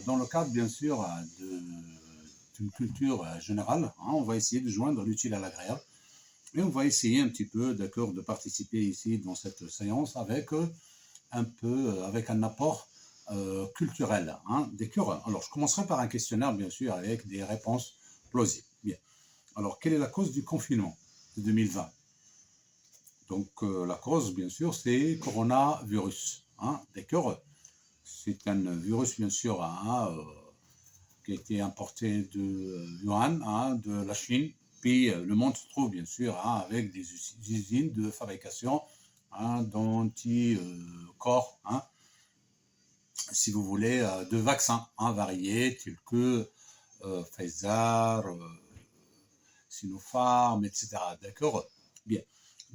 dans le cadre, bien sûr, d'une culture générale, hein, on va essayer de joindre l'utile à l'agréable. Et on va essayer un petit peu, d'accord, de participer ici dans cette séance avec avec un apport culturel, hein, des cures. Alors, je commencerai par un questionnaire, bien sûr, avec des réponses plausibles. Bien. Alors, quelle est la cause du confinement de 2020? Donc, la cause, bien sûr, c'est coronavirus, hein, d'accord. C'est un virus, bien sûr, hein, qui a été importé de Wuhan, hein, de la Chine. Puis le monde se trouve, bien sûr, hein, avec des usines de fabrication, hein, d'anticorps, hein, si vous voulez, de vaccins, hein, variés, tels que Pfizer, Sinopharm, etc. D'accord. Bien.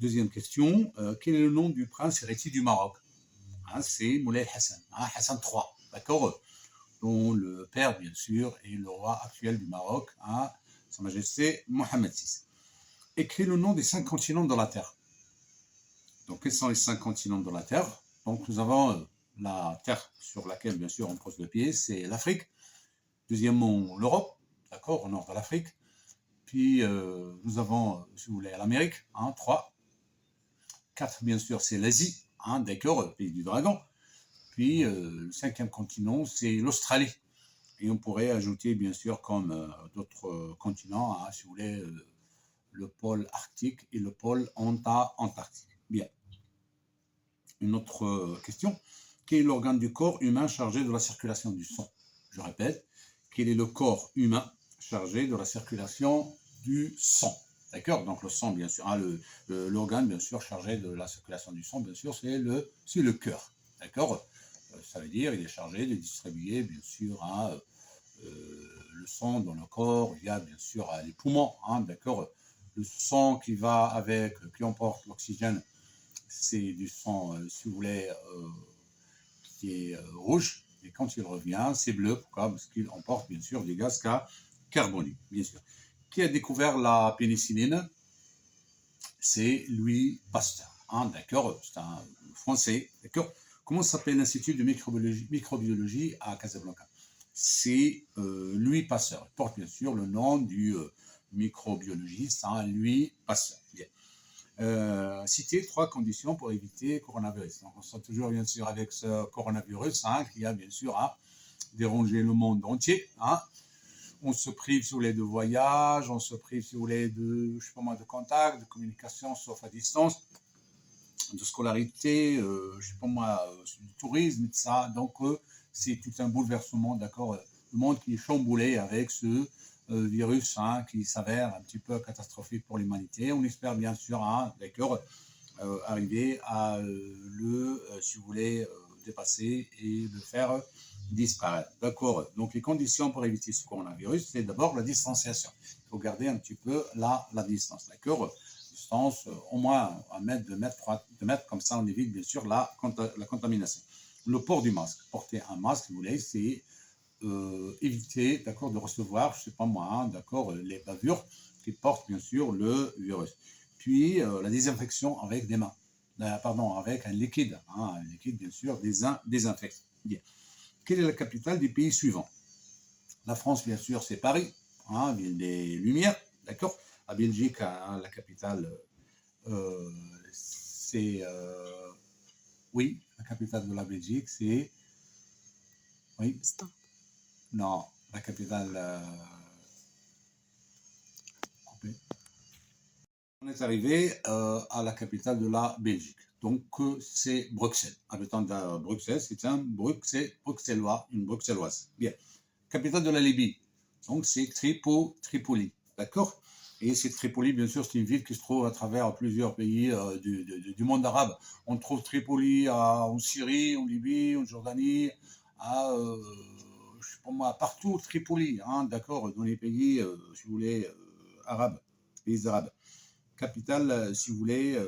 Deuxième question, quel est le nom du prince héritier du Maroc? Hein, c'est Moulay Hassan, hein, Hassan III, d'accord, dont le père, bien sûr, est le roi actuel du Maroc, hein, Sa Majesté Mohamed VI. Écrit le nom des 5 continents de la Terre. Donc, quels sont les 5 continents de la Terre? Donc, nous avons la Terre sur laquelle, bien sûr, on pose le pied, c'est l'Afrique. Deuxièmement, l'Europe, d'accord, au nord de l'Afrique. Puis, nous avons, si vous voulez, l'Amérique, hein, 3. 4, bien sûr, c'est l'Asie, hein, d'accord, le pays du dragon. Puis, le 5e continent, c'est l'Australie. Et on pourrait ajouter, bien sûr, comme d'autres continents, hein, si vous voulez, le pôle arctique et le pôle antarctique. Bien. Une autre question. Quel est l'organe du corps humain chargé de la circulation du sang? Je répète, quel est le corps humain chargé de la circulation du sang? D'accord. Donc le sang, bien sûr, hein, l'organe, bien sûr, chargé de la circulation du sang, bien sûr, c'est le cœur. D'accord. Ça veut dire il est chargé de distribuer, bien sûr, hein, le sang dans le corps. Il y a bien sûr les poumons, hein, d'accord. Le sang qui emporte l'oxygène, c'est du sang, si vous voulez, qui est rouge. Et quand il revient, c'est bleu. Pourquoi? Parce qu'il emporte bien sûr des gaz carboniques, bien sûr. Qui a découvert la pénicilline? C'est Louis Pasteur, hein, d'accord. C'est un Français, d'accord. Comment s'appelle l'Institut de microbiologie à Casablanca? C'est Louis Pasteur. Il porte bien sûr le nom du microbiologiste, hein, Louis Pasteur. Bien. Citer 3 conditions pour éviter coronavirus. Donc, on se toujours bien sûr avec ce coronavirus, hein, qui a bien sûr dérangé le monde entier. Hein. On se prive, si vous voulez, de voyage, on se prive, si vous voulez, de, je sais pas moi, de contact, de communication, sauf à distance, de scolarité, je sais pas moi, du tourisme, tout ça. Donc, c'est tout un bouleversement, d'accord, le monde qui est chamboulé avec ce virus, hein, qui s'avère un petit peu catastrophique pour l'humanité. On espère bien sûr, hein, d'accord, arriver à si vous voulez, dépasser et le faire disparaître. D'accord. Donc les conditions pour éviter ce coronavirus, c'est d'abord la distanciation. Il faut garder un petit peu la distance. D'accord. Distance au moins 1 mètre, 2 mètres, 2 mètres, comme ça on évite bien sûr la contamination. Le port du masque. Porter un masque, si vous voulez, c'est éviter, d'accord, de recevoir, je sais pas moi, hein, d'accord, les bavures qui portent bien sûr le virus. Puis la désinfection avec des mains, avec un liquide, hein, un liquide bien sûr désinfectant. Bien. Quelle est la capitale des pays suivants? La France, bien sûr, c'est Paris, hein, ville des Lumières, d'accord. La Belgique, hein, la capitale, c'est oui, la capitale de la Belgique, c'est oui. Stop. Non, la capitale coupée. On est arrivé à la capitale de la Belgique. Donc, c'est Bruxelles. Habitant de Bruxelles, c'est un bruxellois, une bruxelloise. Bien. Capitale de la Libye. Donc, c'est Tripoli. D'accord. Et c'est Tripoli, bien sûr, c'est une ville qui se trouve à travers plusieurs pays du monde arabe. On trouve Tripoli en Syrie, en Libye, en Jordanie, je sais pas moi, partout Tripoli, hein, d'accord, dans les pays, si vous voulez, arabes, pays arabes. Capitale, si vous voulez,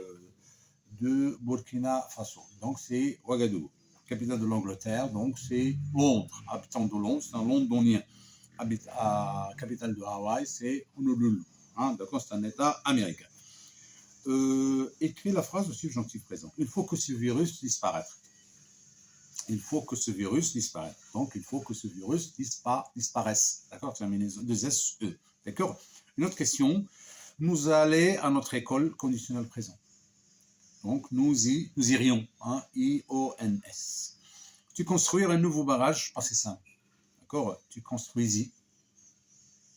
de Burkina Faso. Donc, c'est Ouagadougou. Capitale de l'Angleterre, donc c'est Londres. Habitant de Londres, c'est un londonien. Capitale de Hawaï, c'est Honolulu. Hein, d'accord, c'est un État américain. Écrit la phrase au subjonctif présent. Il faut que ce virus disparaisse. il faut que ce virus disparaisse. Donc, il faut que ce virus disparaisse. D'accord? Terminaison de SE. D'accord? Une autre question. Nous allons à notre école conditionnel présent. Donc, nous irions. Hein, I-O-N-S. Tu construire un nouveau barrage, passé simple. D'accord? Tu construisis.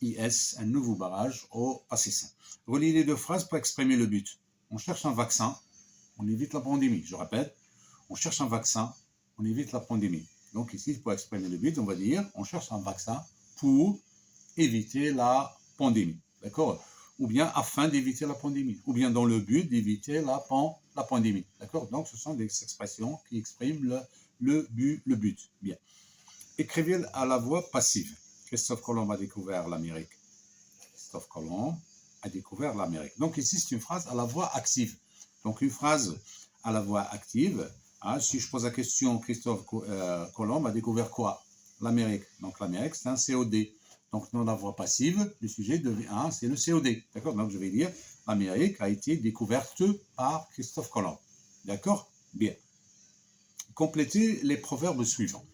IS, un nouveau barrage au passé simple. Relie les deux phrases pour exprimer le but. On cherche un vaccin, on évite la pandémie. Je répète, on cherche un vaccin, on évite la pandémie. Donc ici, pour exprimer le but, on va dire, on cherche un vaccin pour éviter la pandémie. D'accord? Ou bien afin d'éviter la pandémie. Ou bien dans le but d'éviter la pandémie. D'accord? Donc ce sont des expressions qui expriment le but. Bien. Écrivez à la voix passive. Christophe Colomb a découvert l'Amérique. Christophe Colomb a découvert l'Amérique. Donc ici, c'est une phrase à la voix active. Donc une phrase à la voix active. Hein, si je pose la question, Christophe Colomb a découvert quoi? L'Amérique. Donc l'Amérique, c'est un COD. Donc dans la voix passive, le sujet devient, c'est le COD. D'accord? Donc je vais dire, l'Amérique a été découverte par Christophe Colomb. D'accord? Bien. Complétez les proverbes suivants.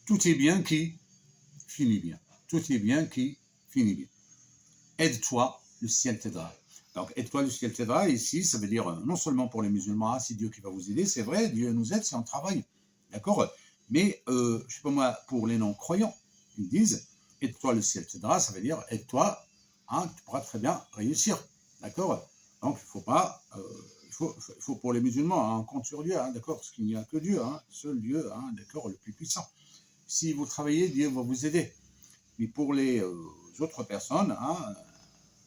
Tout est bien qui finit bien. Tout est bien qui finit bien. Aide-toi, le ciel t'aidera. Donc, aide-toi, le ciel t'aidera. Ici, ça veut dire non seulement pour les musulmans, c'est Dieu qui va vous aider, c'est vrai, Dieu nous aide si on travaille. D'accord? Mais, je ne sais pas moi, pour les non-croyants, ils disent aide-toi, le ciel t'aidera, ça veut dire aide-toi, hein, tu pourras très bien réussir. D'accord? Donc, il ne faut pas. Il faut pour les musulmans, hein, on compte sur Dieu, hein, d'accord? Parce qu'il n'y a que Dieu, hein, seul Dieu, hein, d'accord, le plus puissant. Si vous travaillez, Dieu va vous aider. Mais pour les autres personnes, hein,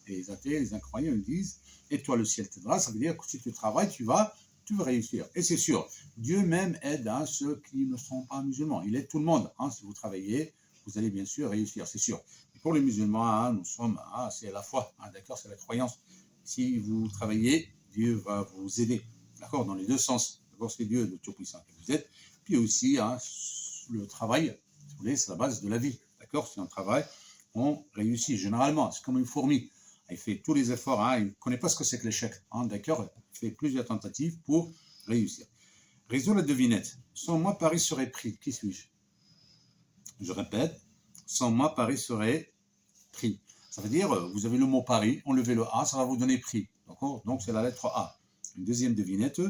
les athées, les incroyants, ils disent « Et toi, le ciel t'aidera », ça veut dire que si tu travailles, tu vas réussir. Et c'est sûr, Dieu même aide hein, ceux qui ne sont pas musulmans. Il aide tout le monde. Hein, si vous travaillez, vous allez bien sûr réussir, c'est sûr. Et pour les musulmans, hein, nous sommes, hein, c'est la foi, hein, d'accord, c'est la croyance. Si vous travaillez, Dieu va vous aider, d'accord, dans les deux sens. D'abord, c'est Dieu, le Tout-Puissant, qui vous aide. Puis aussi, hein, le travail, si vous voulez, c'est la base de la vie. D'accord? Si on travaille, on réussit. Généralement, c'est comme une fourmi. Il fait tous les efforts. Hein, il ne connaît pas ce que c'est que l'échec. Hein, d'accord? Il fait plusieurs tentatives pour réussir. Résous la devinette. Sans moi, Paris serait pris. Qui suis-je? Je répète. Sans moi, Paris serait pris. Ça veut dire, vous avez le mot Paris, enlevez le A, ça va vous donner prix. D'accord? Donc, c'est la lettre A. Une deuxième devinette.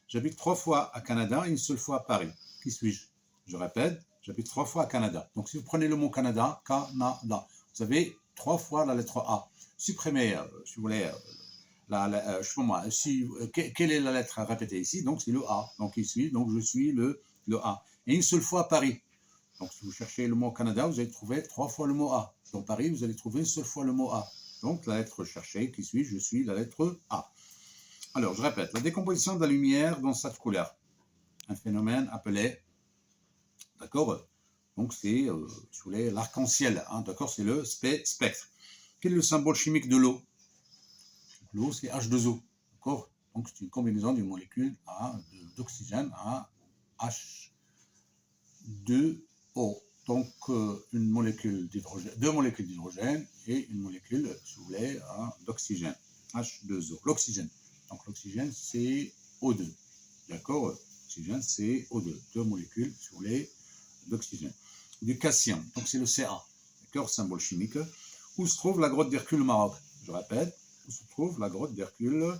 J'habite 3 fois à Canada et une seule fois à Paris. Qui suis-je? Je répète, j'habite 3 fois à Canada. Donc, si vous prenez le mot Canada, Canada, vous avez 3 fois la lettre A. Supprimez, si vous voulez, je sais pas moi, quelle est la lettre à répéter ici? Donc, c'est le A. Donc, ici, donc je suis le A. Et une seule fois à Paris. Donc, si vous cherchez le mot Canada, vous allez trouver 3 fois le mot A. Dans Paris, vous allez trouver une seule fois le mot A. Donc, la lettre cherchée, qui suis je suis la lettre A. Alors, je répète, la décomposition de la lumière dans cette couleur. Un phénomène appelé, d'accord? Donc, c'est, si vous voulez, l'arc-en-ciel, hein, d'accord? C'est le spectre. Quel est le symbole chimique de l'eau? L'eau, c'est H2O, d'accord? Donc, c'est une combinaison d'une molécule d'oxygène à H2O. Donc, une molécule d'hydrogène, 2 molécules d'hydrogène et une molécule, si vous voulez, d'oxygène, H2O. L'oxygène. Donc, l'oxygène, c'est O2. D'accord? L'oxygène, c'est O2. 2 molécules, si vous voulez, d'oxygène. Du calcium. Donc, c'est le Ca. D'accord? Symbole chimique. Où se trouve la grotte d'Hercule au Maroc? Je répète, où se trouve la grotte d'Hercule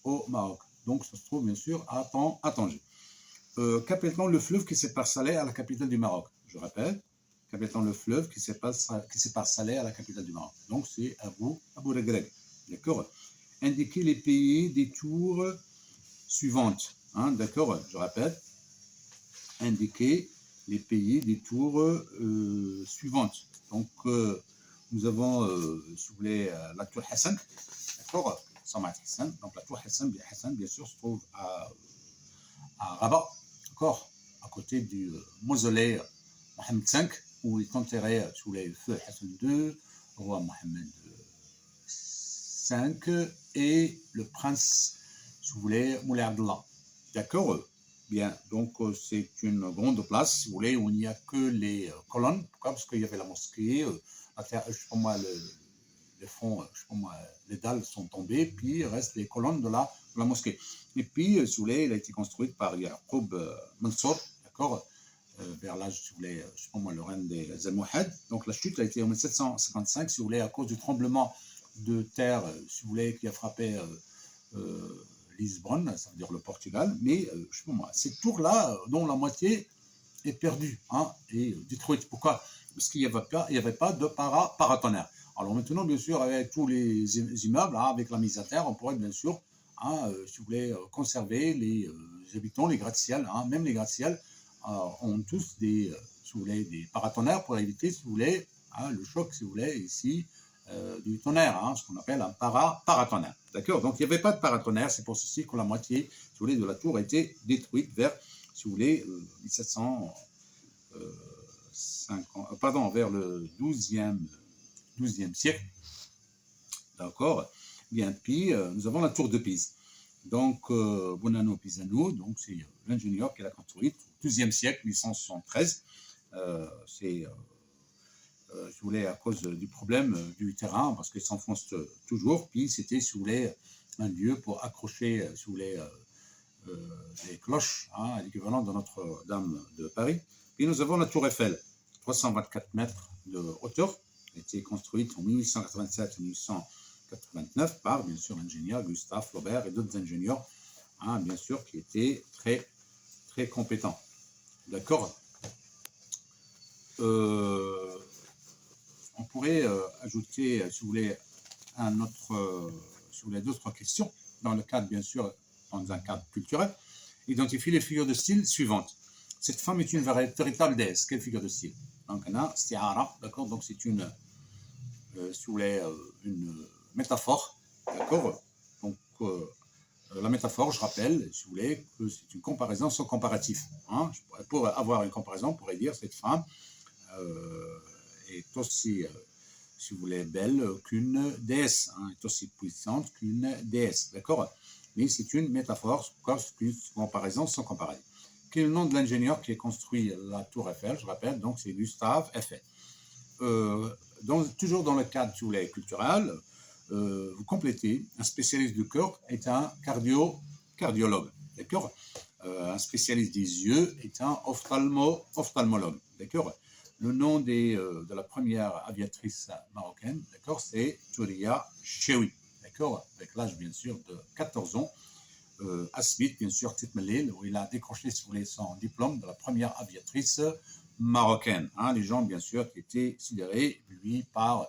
au Maroc? Donc, ça se trouve, bien sûr, à Tanger. Qu'appelle-t-on le fleuve qui sépare Salé à la capitale du Maroc? Je répète, qu'appelle-t-on le fleuve qui sépare Salé à la capitale du Maroc? Donc, c'est Abou Regreg. D'accord? Indiquez les pays des tours suivantes. Hein, d'accord? Je répète, indiquez les pays des tours suivantes. Donc, nous avons, si vous voulez, la tour Hassan. D'accord? Samat Hassan. Donc, la tour Hassan, bien sûr, se trouve à Rabat. D'accord, à côté du mausolée Mohamed V, où est enterré sous les feux Hassan II, roi Mohamed V, et le prince, si vous voulez, Moulay Abdallah. D'accord? Bien, donc c'est une grande place, si vous voulez, où il n'y a que les colonnes. Pourquoi? Parce qu'il y avait la mosquée, la terre, je sais pas moi, les fonds, je sais pas moi, les dalles sont tombées, puis il reste les colonnes de la mosquée. Et puis, si vous voulez, il a été construite par Yaqub Mansour, d'accord? vers l'âge, si vous voulez, je sais pas moi, le règne des Almohades. Donc la chute a été en 1755, si vous voulez, à cause du tremblement de terre, si vous voulez, qui a frappé Lisbonne, ça veut dire le Portugal. Mais je sais pas moi, cette tour-là, dont la moitié est perdue et détruite. Pourquoi? Parce qu'il n'y avait pas de paratonnerre. Alors maintenant, bien sûr, avec tous les immeubles, avec la mise à terre, on pourrait bien sûr, si vous voulez, conserver les habitants, les gratte-ciel, même les gratte-ciel ont tous des, si vous voulez, des paratonnerres pour éviter, si vous voulez, le choc, si vous voulez, ici, du tonnerre, ce qu'on appelle un paratonnerre. D'accord? Donc il n'y avait pas de paratonnerre, c'est pour ceci que la moitié, si vous voulez, de la tour a été détruite vers, si vous voulez, 1750, vers le 12e siècle. D'accord? Bien, puis nous avons la tour de Pise. Donc, Bonanno Pisano, donc c'est l'ingénieur qui l'a construite au 12e siècle, 1173. C'est, si vous voulez, à cause du problème du terrain, parce qu'il s'enfonce toujours. Puis c'était, si vous voulez, un lieu pour accrocher, si vous voulez, les cloches, l'équivalent de Notre-Dame de Paris. Puis nous avons la tour Eiffel, 324 mètres de hauteur, qui a été construite en 1887-1889 par, bien sûr, l'ingénieur Gustave Flaubert et d'autres ingénieurs, bien sûr, qui étaient très, très compétents. D'accord? On pourrait ajouter, si vous voulez, si vous voulez, d'autres questions, dans le cadre, bien sûr, dans un cadre culturel. Identifier les figures de style suivantes. Cette femme est une véritable déesse. Quelle figure de style? Donc, on a Stiara, d'accord? Donc, c'est une, si vous voulez, une métaphore, d'accord? Donc, la métaphore, je rappelle, si vous voulez, que c'est une comparaison sans comparatif. Pour avoir une comparaison, on pourrait dire cette femme est aussi, si vous voulez, belle qu'une déesse, est aussi puissante qu'une déesse, d'accord? Mais c'est une métaphore, une comparaison sans comparaison. Quel est le nom de l'ingénieur qui a construit la tour Eiffel? Je rappelle, donc c'est Gustave Eiffel. Toujours dans le cadre, si vous voulez, culturel, vous complétez, un spécialiste du cœur est un cardiologue, d'accord? Un spécialiste des yeux est un ophtalmologue, d'accord? Le nom de la première aviatrice marocaine, d'accord, c'est Touria Chewi, d'accord, avec l'âge, bien sûr, de 14 ans, à Smith, bien sûr, Titmelil, où il a décroché, si vous voulez, son diplôme de la première aviatrice marocaine. Les gens, bien sûr, qui étaient sidérés, lui, par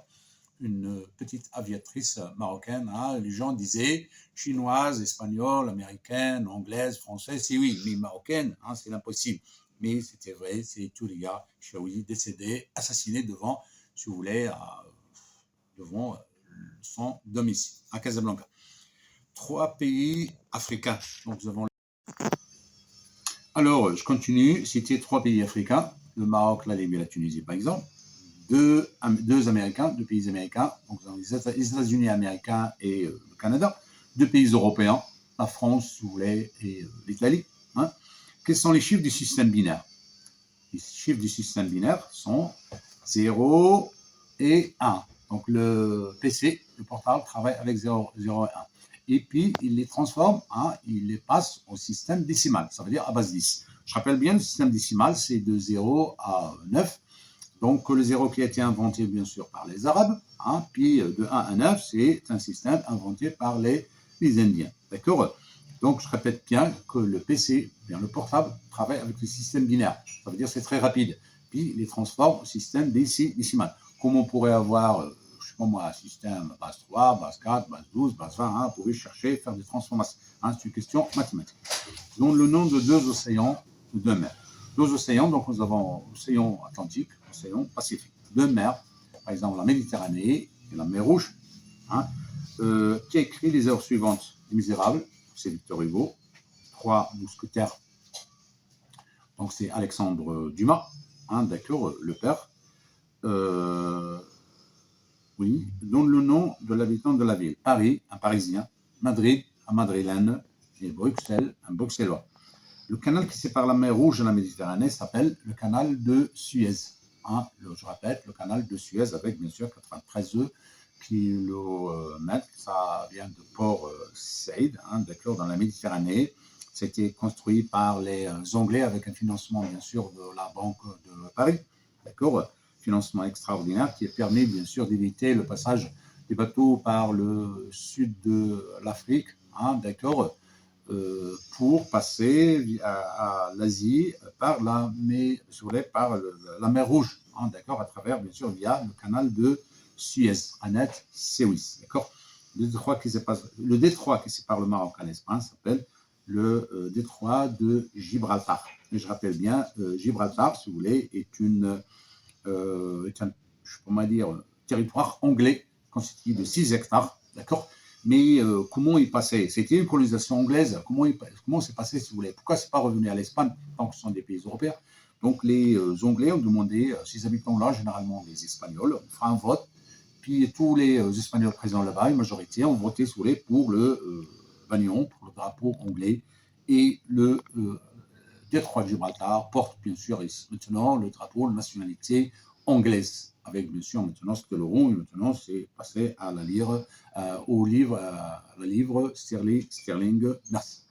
une petite aviatrice marocaine. Les gens disaient chinoise, espagnole, américaine, anglaise, française. C'est oui, mais marocaine, c'est impossible. Mais c'était vrai, c'est Touria Chewi, décédé, assassiné devant, si vous voulez, devant son domicile, à Casablanca. 3 pays africains. Donc, nous avons. Alors, je continue. Citer 3 pays africains. Le Maroc, la Libye et la Tunisie, par exemple. Deux pays américains, donc les États-Unis américains et le Canada. 2 pays européens, la France, si vous voulez, et l'Italie. Quels sont les chiffres du système binaire? Les chiffres du système binaire sont 0 et 1. Donc le PC, le portable, travaille avec 0 et 1. Et puis, il les transforme, il les passe au système décimal, ça veut dire à base 10. Je rappelle bien, le système décimal, c'est de 0 à 9. Donc, le 0 qui a été inventé, bien sûr, par les Arabes, puis de 1 à 9, c'est un système inventé par les Indiens. D'accord? Donc, je répète bien que le PC, le portable, travaille avec le système binaire. Ça veut dire que c'est très rapide. Puis, il les transforme au système décimal. Comme on pourrait avoir, je sais pas moi, un système base 3, base 4, base 12, base 20, vous pouvez chercher, faire des transformations. C'est une question mathématique. Donc, le nom de 2 océans, de 2 mers. 2 océans, donc nous avons l'océan Atlantique, l'océan Pacifique. 2 mers, par exemple la Méditerranée et la mer Rouge, qui a écrit les œuvres suivantes. Les Misérables, c'est Victor Hugo. 3 mousquetaires, donc c'est Alexandre Dumas, d'accord, le père. Oui, donne le nom de l'habitant de la ville. Paris, un Parisien. Madrid, un Madrilène. Et Bruxelles, un Bruxellois. Le canal qui sépare la mer Rouge et la Méditerranée s'appelle le canal de Suez. Je répète, le canal de Suez avec bien sûr 93 km. Ça vient de Port Saïd, d'accord, dans la Méditerranée. C'était construit par les Anglais avec un financement, bien sûr, de la Banque de Paris. D'accord? Financement extraordinaire qui a permis, bien sûr, d'éviter le passage des bateaux par le sud de l'Afrique, hein, d'accord, pour passer à l'Asie par la mer Rouge, hein, d'accord, à travers, bien sûr, via le canal de Suez, Anet Suez, d'accord. Le détroit qui sépare le Maroc à l'Espagne s'appelle le détroit de Gibraltar. Et je rappelle bien, Gibraltar, si vous voulez, est un, comment dire, territoire anglais constitué de 6 hectares, d'accord. Mais comment il passait? C'était une colonisation anglaise. Comment c'est passé, si vous voulez? Pourquoi c'est pas revenu à l'Espagne, tant que ce sont des pays européens? Donc les Anglais ont demandé, ces habitants-là, généralement les Espagnols, on fera un vote, puis tous les Espagnols présents là-bas, une majorité, ont voté, si vous voulez, pour le Bannion, pour le drapeau anglais, et le détroit de Gibraltar porte bien sûr maintenant le drapeau, la nationalité anglaise, avec bien sûr maintenant c'était l'euro, et maintenant c'est passé à la lire, la livre sterling. Merci.